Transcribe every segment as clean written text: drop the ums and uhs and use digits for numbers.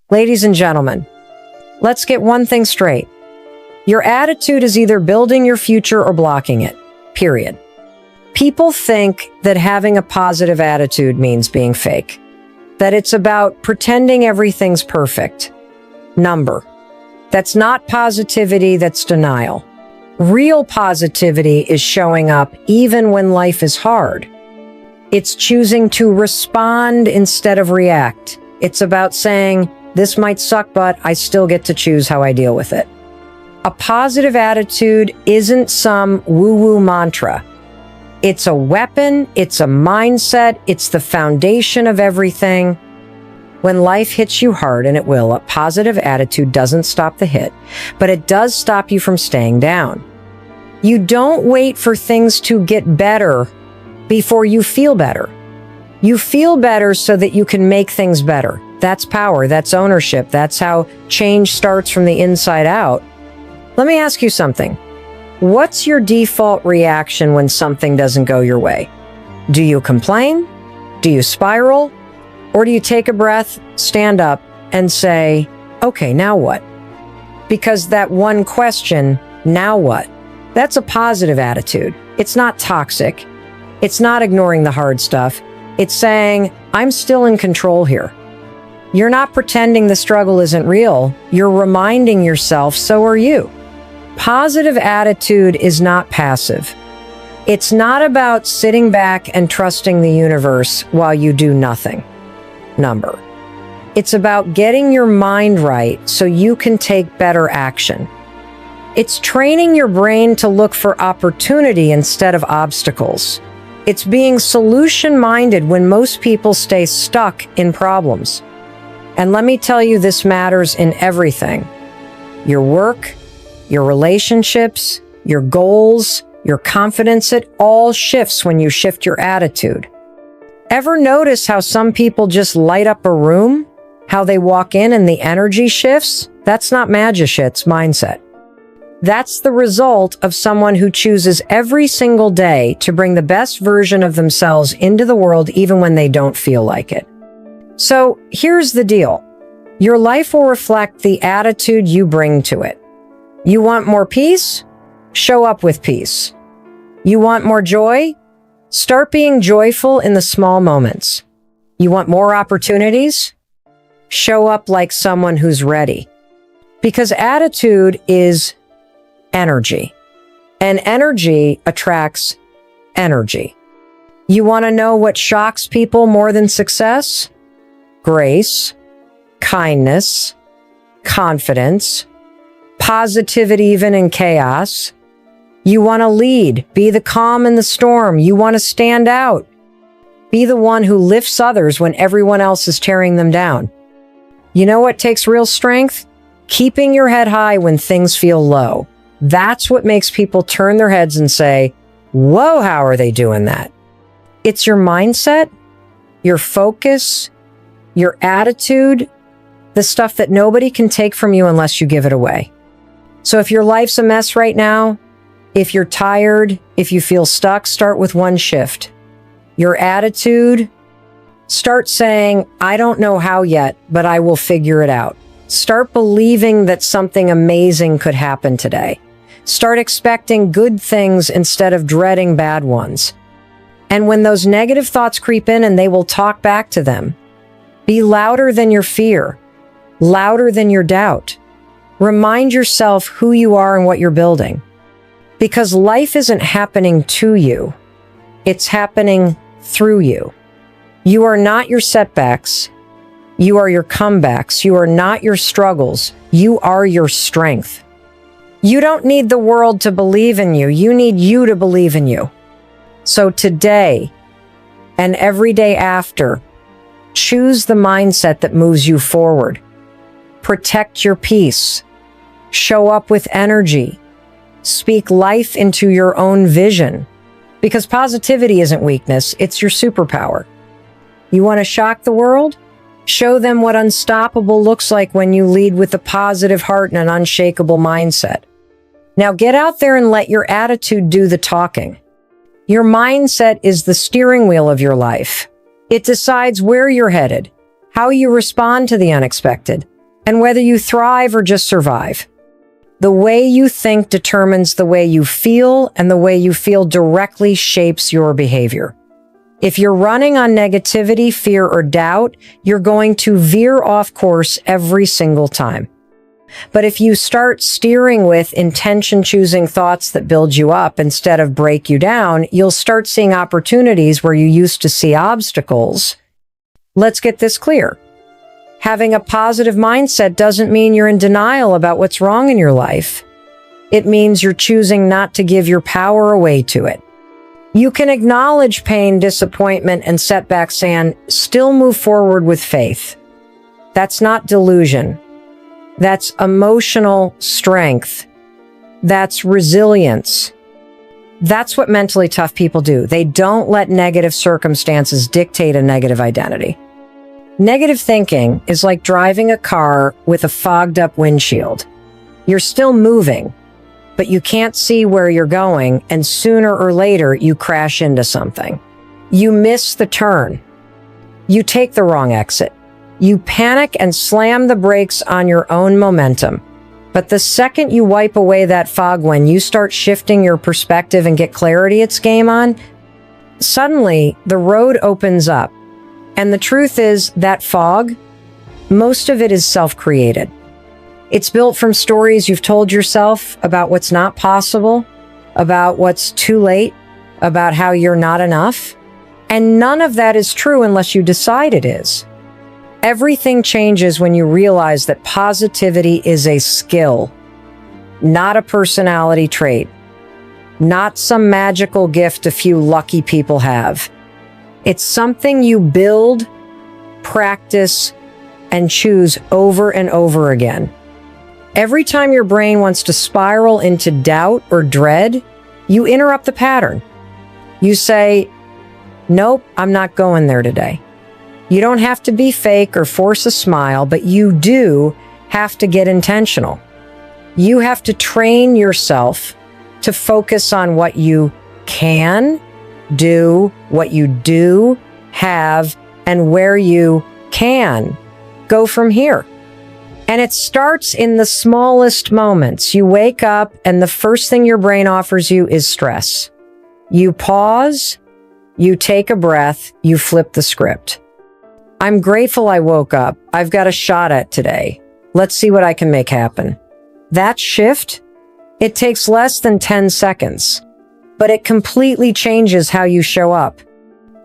Ladies and gentlemen, let's get one thing straight. Your attitude is either building your future or blocking it, period. People think that having a positive attitude means being fake, that it's about pretending everything's perfect. That's not positivity, that's denial. Real positivity is showing up even when life is hard. It's choosing to respond instead of react. It's about saying, this might suck, but I still get to choose how I deal with it. A positive attitude isn't some woo-woo mantra. It's a weapon, it's a mindset, it's the foundation of everything. When life hits you hard, and it will, a positive attitude doesn't stop the hit, but it does stop you from staying down. You don't wait for things to get better before you feel better. You feel better so that you can make things better. That's power, that's ownership, that's how change starts from the inside out. Let me ask you something. What's your default reaction when something doesn't go your way? Do you complain? Do you spiral? Or do you take a breath, stand up, and say, okay, now what? Because that one question, now what? That's a positive attitude. It's not toxic. It's not ignoring the hard stuff. It's saying, I'm still in control here. You're not pretending the struggle isn't real. You're reminding yourself, so are you. Positive attitude is not passive. It's not about sitting back and trusting the universe while you do nothing. It's about getting your mind right so you can take better action. It's training your brain to look for opportunity instead of obstacles. It's being solution-minded when most people stay stuck in problems. And let me tell you, this matters in everything. Your work, your relationships, your goals, your confidence, it all shifts when you shift your attitude. Ever notice how some people just light up a room? How they walk in and the energy shifts? That's not magic, it's mindset. That's the result of someone who chooses every single day to bring the best version of themselves into the world even when they don't feel like it. So here's the deal. Your life will reflect the attitude you bring to it. You want more peace? Show up with peace. You want more joy? Start being joyful in the small moments. You want more opportunities? Show up like someone who's ready. Because attitude is energy, and energy attracts energy. You want to know what shocks people more than success? Grace, kindness, confidence, positivity even in chaos. You want to lead, be the calm in the storm. You want to stand out. Be the one who lifts others when everyone else is tearing them down. You know what takes real strength? Keeping your head high when things feel low. That's what makes people turn their heads and say, whoa, how are they doing that? It's your mindset, your focus, your attitude, the stuff that nobody can take from you unless you give it away. So if your life's a mess right now, if you're tired, if you feel stuck, start with one shift. Your attitude, start saying, I don't know how yet, but I will figure it out. Start believing that something amazing could happen today. Start expecting good things instead of dreading bad ones. And when those negative thoughts creep in, and they will talk back to them, be louder than your fear, louder than your doubt. Remind yourself who you are and what you're building. Because life isn't happening to you, it's happening through you. You are not your setbacks. You are your comebacks. You are not your struggles. You are your strength. You don't need the world to believe in you. You need you to believe in you. So today and every day after, choose the mindset that moves you forward. Protect your peace. Show up with energy. Speak life into your own vision. Because positivity isn't weakness, it's your superpower. You want to shock the world? Show them what unstoppable looks like when you lead with a positive heart and an unshakable mindset. Now get out there and let your attitude do the talking. Your mindset is the steering wheel of your life. It decides where you're headed, how you respond to the unexpected, And whether you thrive or just survive, the way you think determines the way you feel, and the way you feel directly shapes your behavior. If you're running on negativity, fear, or doubt, you're going to veer off course every single time. But if you start steering with intention, choosing thoughts that build you up instead of break you down, you'll start seeing opportunities where you used to see obstacles. Let's get this clear. Having a positive mindset doesn't mean you're in denial about what's wrong in your life. It means you're choosing not to give your power away to it. You can acknowledge pain, disappointment, and setbacks and still move forward with faith. That's not delusion. That's emotional strength. That's resilience. That's what mentally tough people do. They don't let negative circumstances dictate a negative identity. Negative thinking is like driving a car with a fogged up windshield. You're still moving, but you can't see where you're going, and sooner or later you crash into something. You miss the turn. You take the wrong exit. You panic and slam the brakes on your own momentum. But the second you wipe away that fog, when you start shifting your perspective and get clarity, it's game on. Suddenly, the road opens up. And the truth is that fog, most of it is self-created. It's built from stories you've told yourself about what's not possible, about what's too late, about how you're not enough. And none of that is true unless you decide it is. Everything changes when you realize that positivity is a skill, not a personality trait, not some magical gift a few lucky people have. It's something you build, practice, and choose over and over again. Every time your brain wants to spiral into doubt or dread, you interrupt the pattern. You say, "Nope, I'm not going there today." You don't have to be fake or force a smile, but you do have to get intentional. You have to train yourself to focus on what you can do, what you do have, and where you can go from here. And it starts in the smallest moments. You wake up and the first thing your brain offers you is stress. You pause, you take a breath, you flip the script. I'm grateful I woke up. I've got a shot at today. Let's see what I can make happen. That shift, it takes less than 10 seconds, but it completely changes how you show up.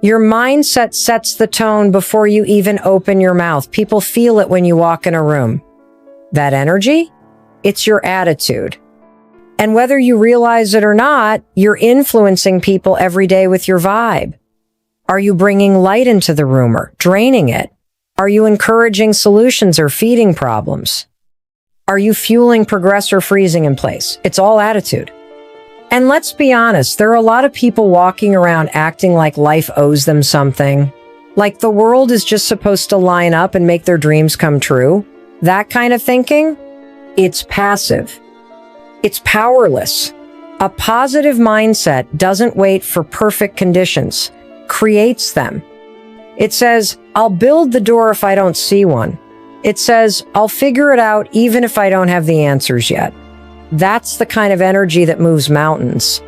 Your mindset sets the tone before you even open your mouth. People feel it when you walk in a room. That energy, it's your attitude. And whether you realize it or not, you're influencing people every day with your vibe. Are you bringing light into the room or draining it? Are you encouraging solutions or feeding problems? Are you fueling progress or freezing in place? It's all attitude. And let's be honest, there are a lot of people walking around acting like life owes them something, like the world is just supposed to line up and make their dreams come true. That kind of thinking, it's passive. It's powerless. A positive mindset doesn't wait for perfect conditions, creates them. It says, I'll build the door if I don't see one. It says, I'll figure it out even if I don't have the answers yet. That's the kind of energy that moves mountains.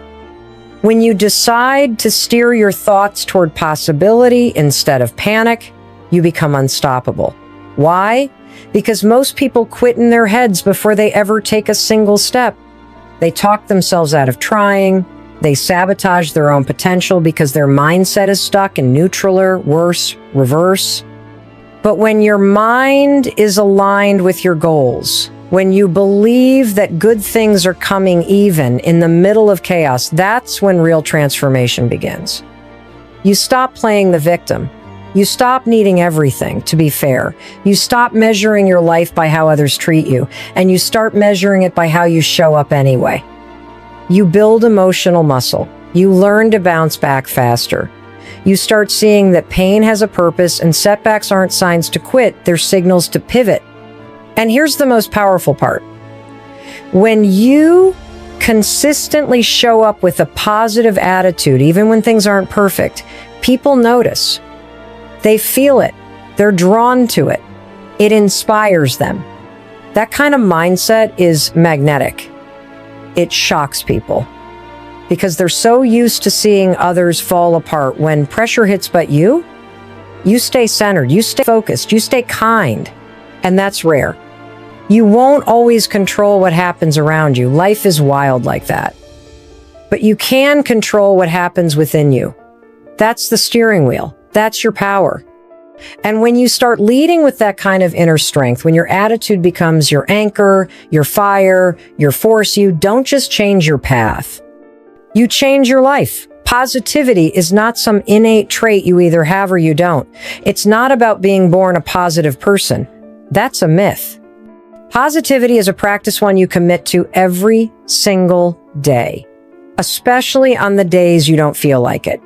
When you decide to steer your thoughts toward possibility instead of panic, you become unstoppable. Why? Because most people quit in their heads before they ever take a single step. They talk themselves out of trying. They sabotage their own potential because their mindset is stuck in neutral or worse, reverse. But when your mind is aligned with your goals, when you believe that good things are coming even in the middle of chaos, that's when real transformation begins. You stop playing the victim. You stop needing everything to be fair. You stop measuring your life by how others treat you, and you start measuring it by how you show up anyway. You build emotional muscle. You learn to bounce back faster. You start seeing that pain has a purpose and setbacks aren't signs to quit, they're signals to pivot. And here's the most powerful part. When you consistently show up with a positive attitude, even when things aren't perfect, people notice. They feel it. They're drawn to it. It inspires them. That kind of mindset is magnetic. It shocks people because they're so used to seeing others fall apart. When pressure hits but you stay centered, you stay focused, you stay kind, and that's rare. You won't always control what happens around you. Life is wild like that. But you can control what happens within you. That's the steering wheel. That's your power. And when you start leading with that kind of inner strength, when your attitude becomes your anchor, your fire, your force, you don't just change your path. You change your life. Positivity is not some innate trait you either have or you don't. It's not about being born a positive person. That's a myth. Positivity is a practice one you commit to every single day, especially on the days you don't feel like it.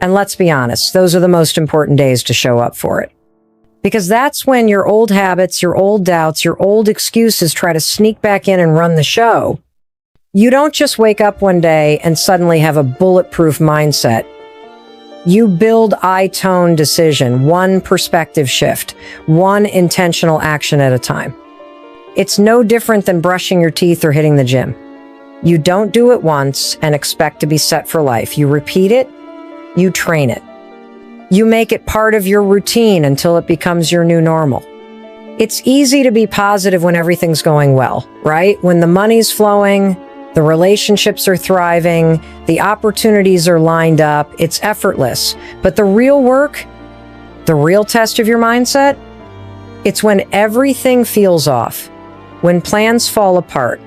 And let's be honest, those are the most important days to show up for it. Because that's when your old habits, your old doubts, your old excuses try to sneak back in and run the show. You don't just wake up one day and suddenly have a bulletproof mindset. You build I-tone decision, one perspective shift, one intentional action at a time. It's no different than brushing your teeth or hitting the gym. You don't do it once and expect to be set for life. You repeat it, you train it. You make it part of your routine until it becomes your new normal. It's easy to be positive when everything's going well, right? When the money's flowing, the relationships are thriving, the opportunities are lined up, it's effortless. But the real work, the real test of your mindset, it's when everything feels off, when plans fall apart,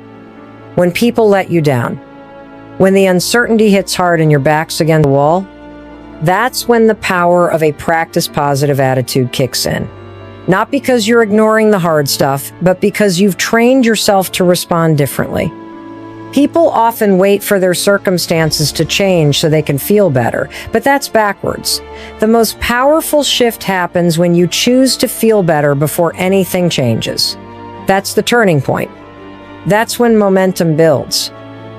when people let you down, when the uncertainty hits hard and your back's against the wall. That's when the power of a practice positive attitude kicks in. Not because you're ignoring the hard stuff, but because you've trained yourself to respond differently. People often wait for their circumstances to change so they can feel better, but that's backwards. The most powerful shift happens when you choose to feel better before anything changes. That's the turning point. That's when momentum builds.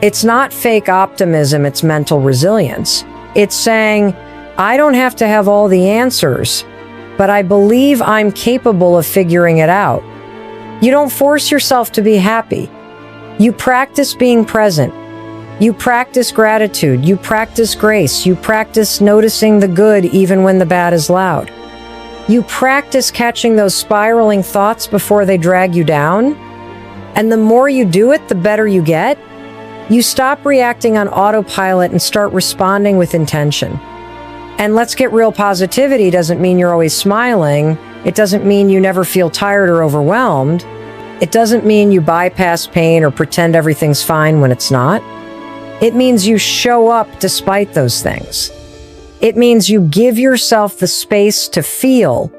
It's not fake optimism, it's mental resilience. It's saying, I don't have to have all the answers, but I believe I'm capable of figuring it out. You don't force yourself to be happy. You practice being present. You practice gratitude. You practice grace. You practice noticing the good even when the bad is loud. You practice catching those spiraling thoughts before they drag you down. And the more you do it, the better you get. You stop reacting on autopilot and start responding with intention. And let's get real, positivity doesn't mean you're always smiling. It doesn't mean you never feel tired or overwhelmed. It doesn't mean you bypass pain or pretend everything's fine when it's not. It means you show up despite those things. It means you give yourself the space to feel,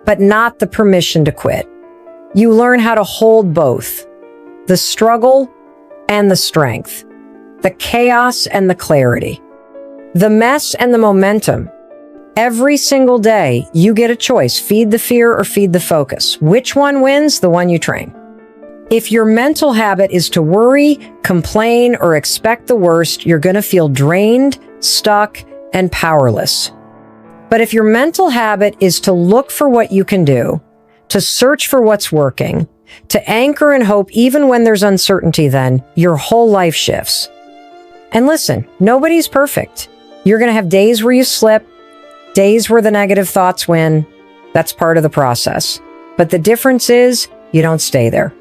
but not the permission to quit. You learn how to hold both, the struggle and the strength, the chaos and the clarity, the mess and the momentum. Every single day, you get a choice, feed the fear or feed the focus. Which one wins? The one you train. If your mental habit is to worry, complain, or expect the worst, you're going to feel drained, stuck, and powerless. But if your mental habit is to look for what you can do, to search for what's working, to anchor in hope even when there's uncertainty, then your whole life shifts. And listen, nobody's perfect. You're going to have days where you slip, days where the negative thoughts win. That's part of the process. But the difference is you don't stay there.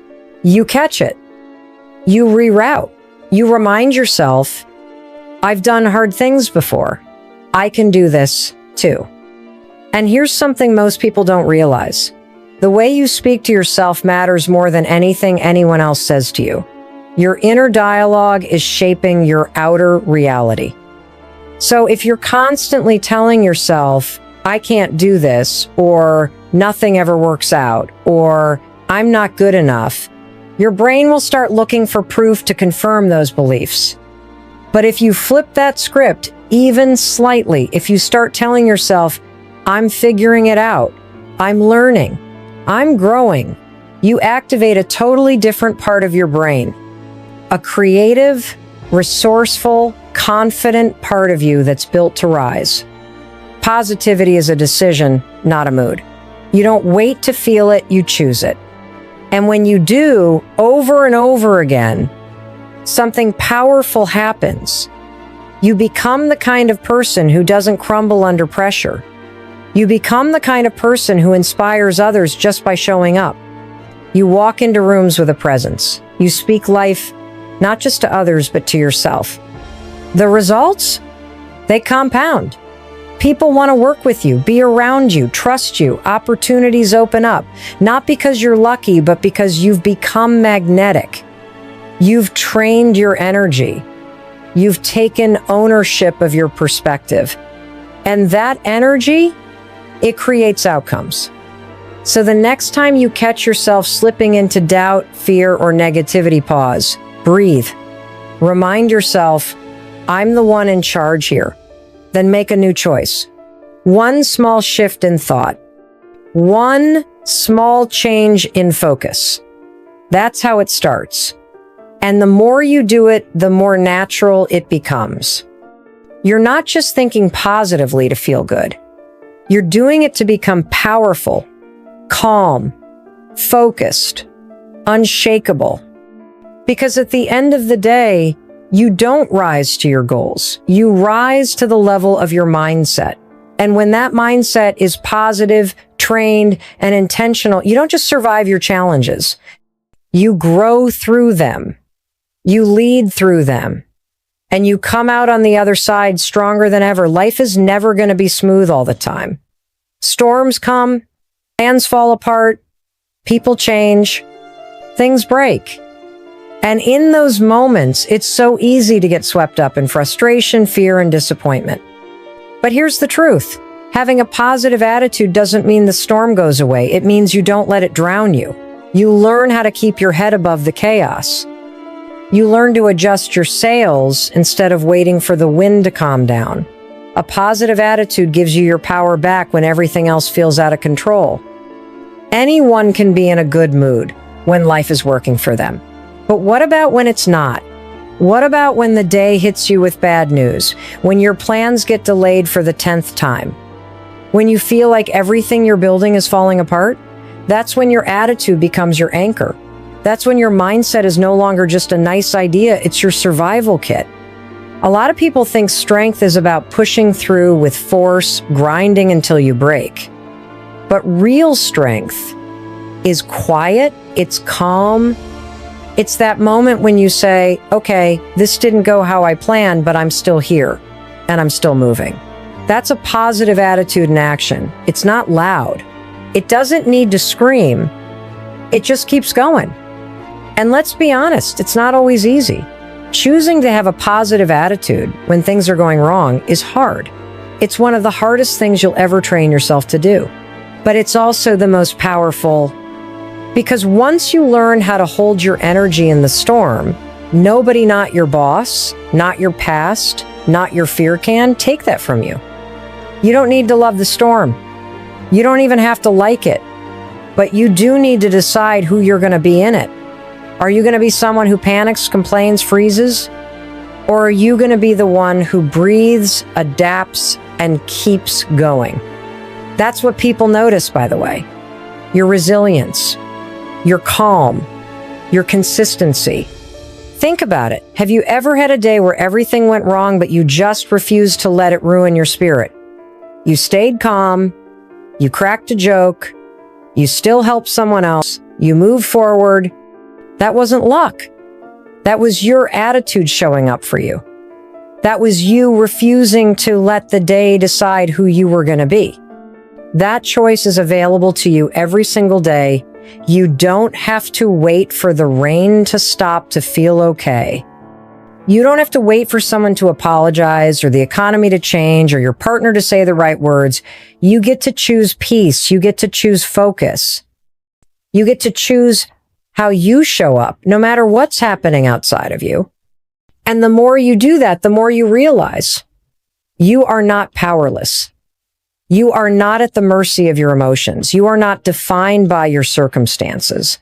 You catch it. You reroute. You remind yourself, I've done hard things before. I can do this too. And here's something most people don't realize. The way you speak to yourself matters more than anything anyone else says to you. Your inner dialogue is shaping your outer reality. So if you're constantly telling yourself, I can't do this, or nothing ever works out, or I'm not good enough, your brain will start looking for proof to confirm those beliefs. But if you flip that script even slightly, if you start telling yourself, I'm figuring it out, I'm learning, I'm growing, you activate a totally different part of your brain. A creative, resourceful, confident part of you that's built to rise. Positivity is a decision, not a mood. You don't wait to feel it, you choose it. And when you do, over and over again, something powerful happens. You become the kind of person who doesn't crumble under pressure. You become the kind of person who inspires others just by showing up. You walk into rooms with a presence. You speak life, not just to others, but to yourself. The results? They compound. People want to work with you, be around you, trust you. Opportunities open up, not because you're lucky, but because you've become magnetic. You've trained your energy. You've taken ownership of your perspective. And that energy, it creates outcomes. So the next time you catch yourself slipping into doubt, fear, or negativity, pause, breathe. Remind yourself, I'm the one in charge here. Then make a new choice. One small shift in thought. One small change in focus. That's how it starts. And the more you do it, the more natural it becomes. You're not just thinking positively to feel good. You're doing it to become powerful, calm, focused, unshakable. Because at the end of the day, you don't rise to your goals. You rise to the level of your mindset. And when that mindset is positive, trained, and intentional, you don't just survive your challenges. You grow through them. You lead through them. And you come out on the other side stronger than ever. Life is never going to be smooth all the time. Storms come, plans fall apart, people change, things break. And in those moments, it's so easy to get swept up in frustration, fear, and disappointment. But here's the truth. Having a positive attitude doesn't mean the storm goes away. It means you don't let it drown you. You learn how to keep your head above the chaos. You learn to adjust your sails instead of waiting for the wind to calm down. A positive attitude gives you your power back when everything else feels out of control. Anyone can be in a good mood when life is working for them. But what about when it's not? What about when the day hits you with bad news? When your plans get delayed for the 10th time? When you feel like everything you're building is falling apart? That's when your attitude becomes your anchor. That's when your mindset is no longer just a nice idea, it's your survival kit. A lot of people think strength is about pushing through with force, grinding until you break. But real strength is quiet, it's calm. It's that moment when you say, okay, this didn't go how I planned, but I'm still here and I'm still moving. That's a positive attitude in action. It's not loud. It doesn't need to scream. It just keeps going. And let's be honest, it's not always easy. Choosing to have a positive attitude when things are going wrong is hard. It's one of the hardest things you'll ever train yourself to do. But it's also the most powerful, because once you learn how to hold your energy in the storm, nobody, not your boss, not your past, not your fear, can take that from you. You don't need to love the storm. You don't even have to like it. But you do need to decide who you're going to be in it. Are you going to be someone who panics, complains, freezes? Or are you going to be the one who breathes, adapts, and keeps going? That's what people notice, by the way. Your resilience, your calm, your consistency. Think about it. Have you ever had a day where everything went wrong, but you just refused to let it ruin your spirit? You stayed calm, you cracked a joke, you still helped someone else, you moved forward. That wasn't luck. That was your attitude showing up for you. That was you refusing to let the day decide who you were going to be. That choice is available to you every single day. You don't have to wait for the rain to stop to feel okay. You don't have to wait for someone to apologize or the economy to change or your partner to say the right words. You get to choose peace. You get to choose focus. You get to choose how you show up, no matter what's happening outside of you. And the more you do that, the more you realize you are not powerless. You are not at the mercy of your emotions. You are not defined by your circumstances.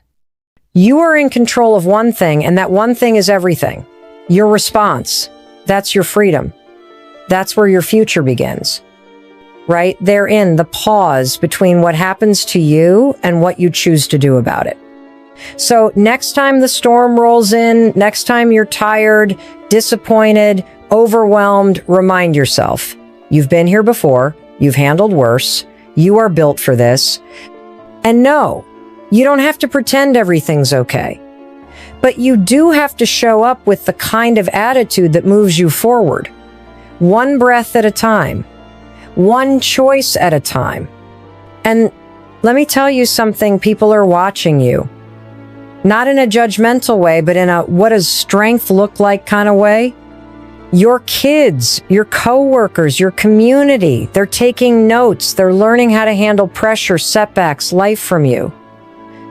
You are in control of one thing, and that one thing is everything. Your response. That's your freedom. That's where your future begins. Right therein, the pause between what happens to you and what you choose to do about it. So next time the storm rolls in, next time you're tired, disappointed, overwhelmed, remind yourself, you've been here before, you've handled worse, you are built for this. And no, you don't have to pretend everything's okay. But you do have to show up with the kind of attitude that moves you forward. One breath at a time. One choice at a time. And let me tell you something, people are watching you. Not in a judgmental way, but in a what does strength look like kind of way. Your kids, your coworkers, your community, they're taking notes. They're learning how to handle pressure, setbacks, life from you.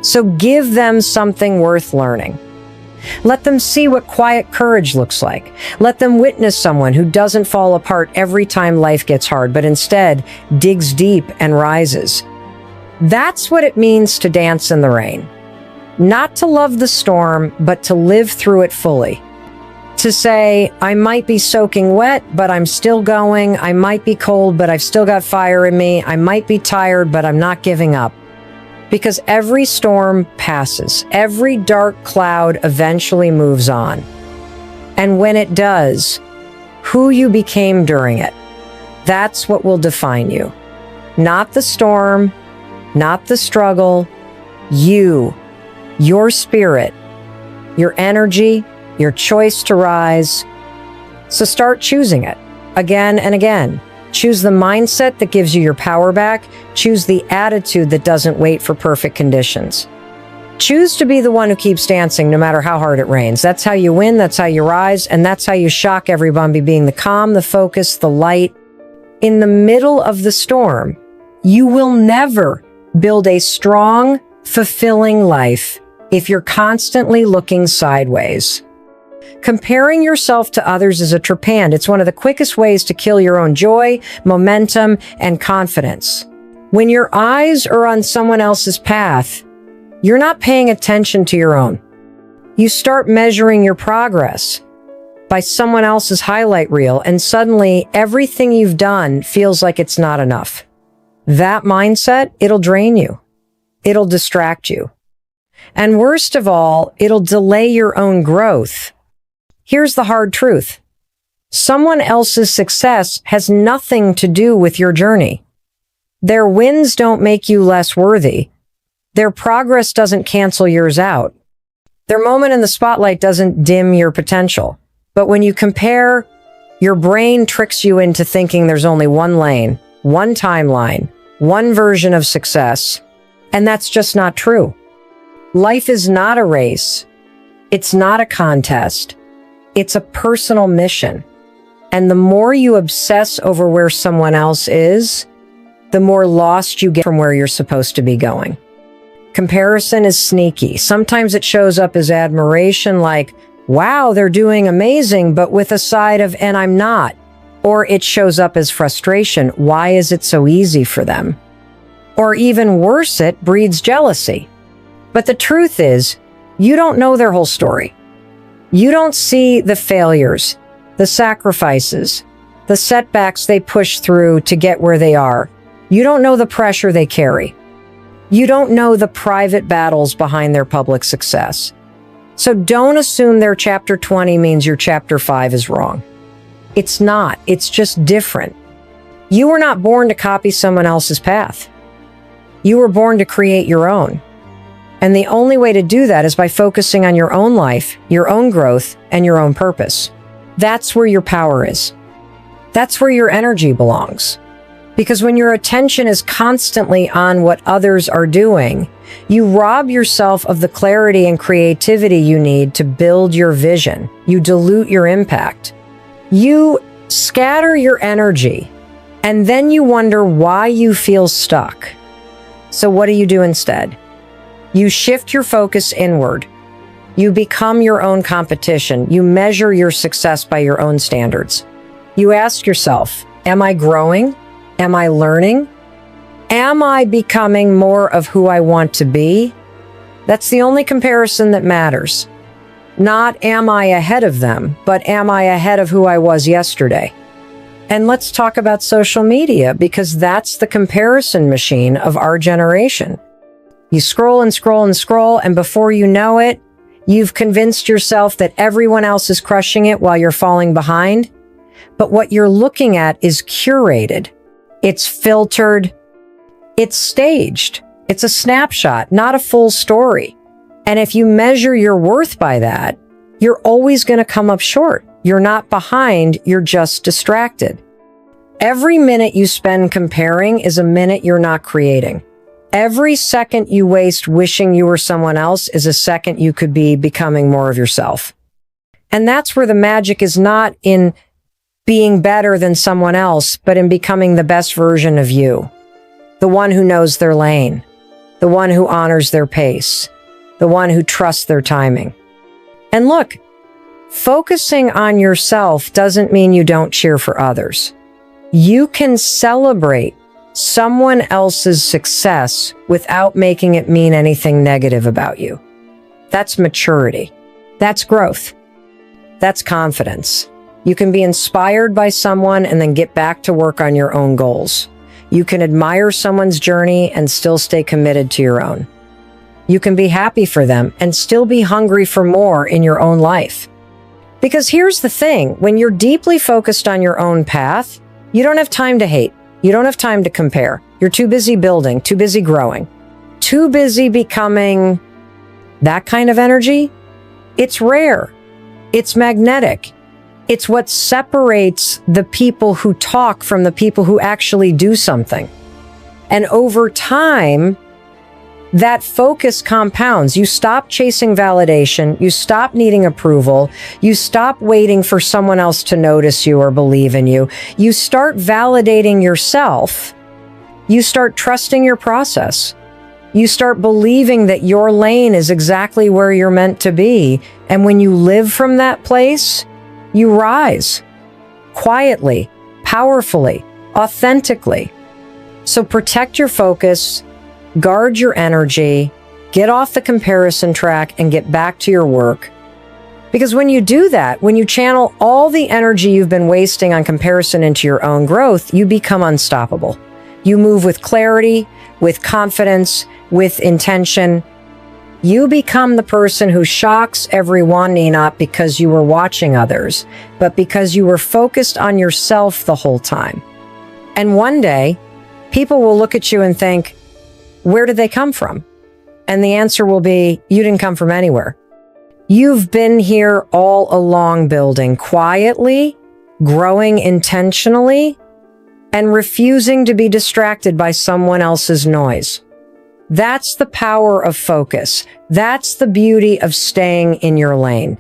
So give them something worth learning. Let them see what quiet courage looks like. Let them witness someone who doesn't fall apart every time life gets hard, but instead digs deep and rises. That's what it means to dance in the rain. Not to love the storm, but to live through it fully. To say, I might be soaking wet, but I'm still going. I might be cold, but I've still got fire in me. I might be tired, but I'm not giving up. Because every storm passes. Every dark cloud eventually moves on. And when it does, who you became during it, that's what will define you. Not the storm, not the struggle, you, your spirit, your energy, your choice to rise. So start choosing it again and again. Choose the mindset that gives you your power back. Choose the attitude that doesn't wait for perfect conditions. Choose to be the one who keeps dancing no matter how hard it rains. That's how you win, that's how you rise, and that's how you shock everyone by being the calm, the focus, the light. In the middle of the storm, you will never build a strong, fulfilling life if you're constantly looking sideways. Comparing yourself to others is a trepanned. It's one of the quickest ways to kill your own joy, momentum, and confidence. When your eyes are on someone else's path, you're not paying attention to your own. You start measuring your progress by someone else's highlight reel, and suddenly everything you've done feels like it's not enough. That mindset, it'll drain you. It'll distract you. And worst of all, it'll delay your own growth. Here's the hard truth. Someone else's success has nothing to do with your journey. Their wins don't make you less worthy. Their progress doesn't cancel yours out. Their moment in the spotlight doesn't dim your potential. But when you compare, your brain tricks you into thinking there's only one lane, one timeline, one version of success. And that's just not true. Life is not a race. It's not a contest. It's a personal mission. And the more you obsess over where someone else is, the more lost you get from where you're supposed to be going. Comparison is sneaky. Sometimes it shows up as admiration, like, wow, they're doing amazing, but with a side of, and I'm not. Or it shows up as frustration. Why is it so easy for them? Or even worse, it breeds jealousy. But the truth is, you don't know their whole story. You don't see the failures, the sacrifices, the setbacks they push through to get where they are. You don't know the pressure they carry. You don't know the private battles behind their public success. So don't assume their chapter 20 means your chapter 5 is wrong. It's not. It's just different. You were not born to copy someone else's path. You were born to create your own. And the only way to do that is by focusing on your own life, your own growth, and your own purpose. That's where your power is. That's where your energy belongs. Because when your attention is constantly on what others are doing, you rob yourself of the clarity and creativity you need to build your vision. You dilute your impact. You scatter your energy, and then you wonder why you feel stuck. So what do instead? You shift your focus inward. You become your own competition. You measure your success by your own standards. You ask yourself, am I growing? Am I learning? Am I becoming more of who I want to be? That's the only comparison that matters. Not am I ahead of them, but am I ahead of who I was yesterday? And let's talk about social media, because that's the comparison machine of our generation. You scroll and scroll and scroll, and before you know it, you've convinced yourself that everyone else is crushing it while you're falling behind. But what you're looking at is curated. It's filtered. It's staged. It's a snapshot, not a full story. And if you measure your worth by that, you're always going to come up short. You're not behind, you're just distracted. Every minute you spend comparing is a minute you're not creating. Every second you waste wishing you were someone else is a second you could be becoming more of yourself. And that's where the magic is, not in being better than someone else, but in becoming the best version of you. The one who knows their lane. The one who honors their pace. The one who trusts their timing. And look, focusing on yourself doesn't mean you don't cheer for others. You can celebrate someone else's success without making it mean anything negative about you. That's maturity. That's growth. That's confidence. You can be inspired by someone and then get back to work on your own goals. You can admire someone's journey and still stay committed to your own. You can be happy for them and still be hungry for more in your own life. Because here's the thing, when you're deeply focused on your own path, you don't have time to hate. You don't have time to compare. You're too busy building, too busy growing, too busy becoming. That kind of energy, it's rare. It's magnetic. It's what separates the people who talk from the people who actually do something. And over time, that focus compounds. You stop chasing validation. You stop needing approval. You stop waiting for someone else to notice you or believe in you. You start validating yourself. You start trusting your process. You start believing that your lane is exactly where you're meant to be. And when you live from that place, you rise quietly, powerfully, authentically. So protect your focus. Guard your energy, get off the comparison track, and get back to your work. Because when you do that, when you channel all the energy you've been wasting on comparison into your own growth, you become unstoppable. You move with clarity, with confidence, with intention. You become the person who shocks everyone, not because you were watching others, but because you were focused on yourself the whole time. And one day, people will look at you and think, where did they come from? And the answer will be, you didn't come from anywhere. You've been here all along, building quietly, growing intentionally, and refusing to be distracted by someone else's noise. That's the power of focus. That's the beauty of staying in your lane.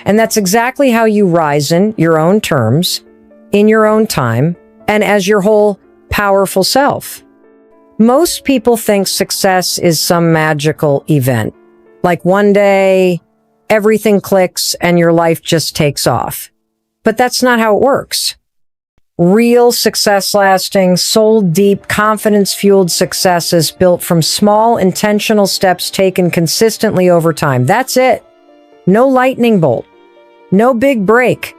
And that's exactly how you rise in your own terms, in your own time, and as your whole powerful self. Most people think success is some magical event. Like one day, everything clicks and your life just takes off. But that's not how it works. Real success, lasting, soul-deep, confidence-fueled success is built from small, intentional steps taken consistently over time. That's it. No lightning bolt. No big break.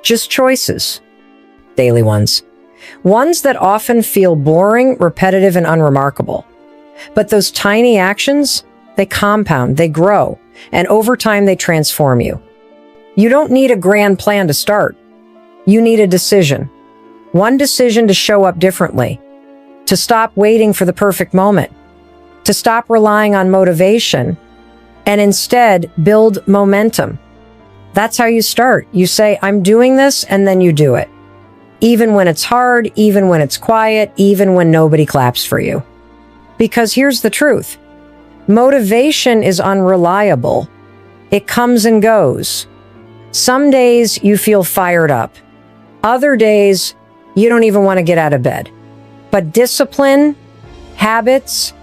Just choices. Daily ones. Ones that often feel boring, repetitive, and unremarkable. But those tiny actions, they compound, they grow, and over time they transform you. You don't need a grand plan to start. You need a decision. One decision to show up differently, to stop waiting for the perfect moment, to stop relying on motivation, and instead build momentum. That's how you start. You say, I'm doing this, and then you do it. Even when it's hard, even when it's quiet, even when nobody claps for you. Because here's the truth. Motivation is unreliable. It comes and goes. Some days you feel fired up. Other days, you don't even want to get out of bed. But discipline, habits,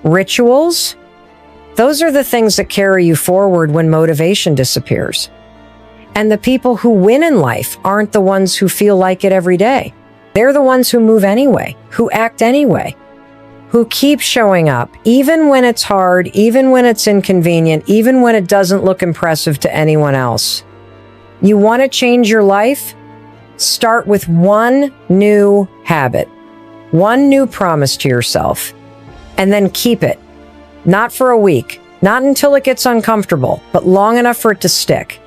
rituals, those are the things that carry you forward when motivation disappears. And the people who win in life aren't the ones who feel like it every day. They're the ones who move anyway, who act anyway, who keep showing up, even when it's hard, even when it's inconvenient, even when it doesn't look impressive to anyone else. You want to change your life? Start with one new habit, one new promise to yourself, and then keep it. Not for a week, not until it gets uncomfortable, but long enough for it to stick.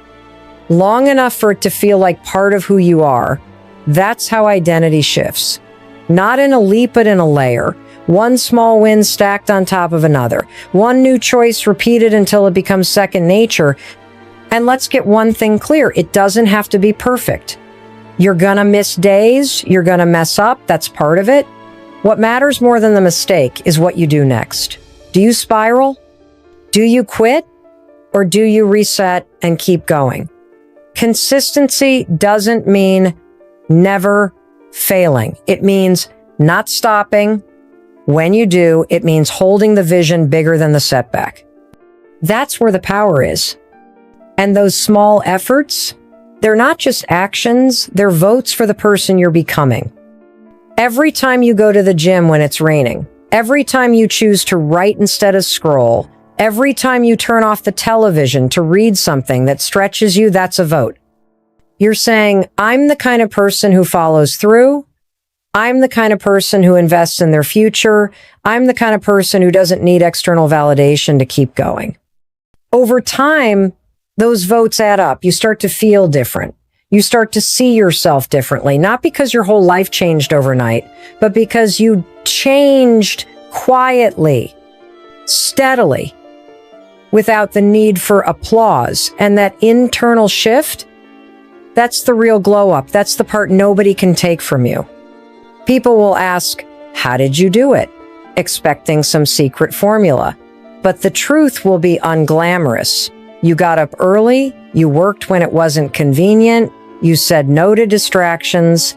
Long enough for it to feel like part of who you are. That's how identity shifts. Not in a leap, but in a layer. One small win stacked on top of another. One new choice repeated until it becomes second nature. And let's get one thing clear. It doesn't have to be perfect. You're gonna miss days. You're gonna mess up. That's part of it. What matters more than the mistake is what you do next. Do you spiral? Do you quit? Or do you reset and keep going? Consistency doesn't mean never failing. It means not stopping. When you do, it means holding the vision bigger than the setback. That's where the power is. And those small efforts, they're not just actions, they're votes for the person you're becoming. Every time you go to the gym when it's raining, every time you choose to write instead of scroll, every time you turn off the television to read something that stretches you, that's a vote. You're saying, I'm the kind of person who follows through. I'm the kind of person who invests in their future. I'm the kind of person who doesn't need external validation to keep going. Over time, those votes add up. You start to feel different. You start to see yourself differently, not because your whole life changed overnight, but because you changed quietly, steadily, without the need for applause. And that internal shift, that's the real glow up. That's the part nobody can take from you. People will ask, how did you do it? Expecting some secret formula. But the truth will be unglamorous. You got up early, you worked when it wasn't convenient, you said no to distractions.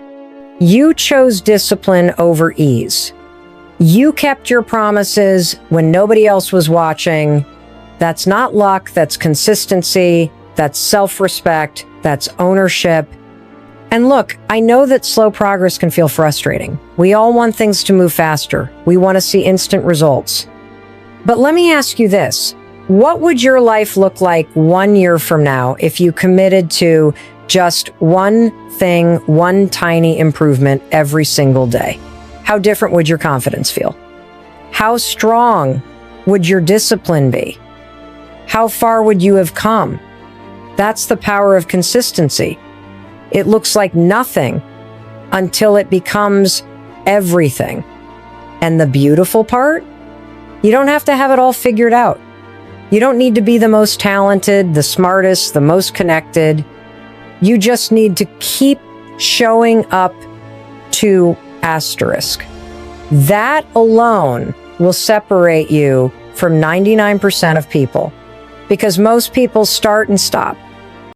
You chose discipline over ease. You kept your promises when nobody else was watching. That's not luck, that's consistency, that's self-respect, that's ownership. And look, I know that slow progress can feel frustrating. We all want things to move faster. We want to see instant results. But let me ask you this. What would your life look like 1 year from now if you committed to just one thing, one tiny improvement every single day? How different would your confidence feel? How strong would your discipline be? How far would you have come? That's the power of consistency. It looks like nothing until it becomes everything. And the beautiful part, you don't have to have it all figured out. You don't need to be the most talented, the smartest, the most connected. You just need to keep showing up to asterisk. That alone will separate you from 99% of people, because most people start and stop.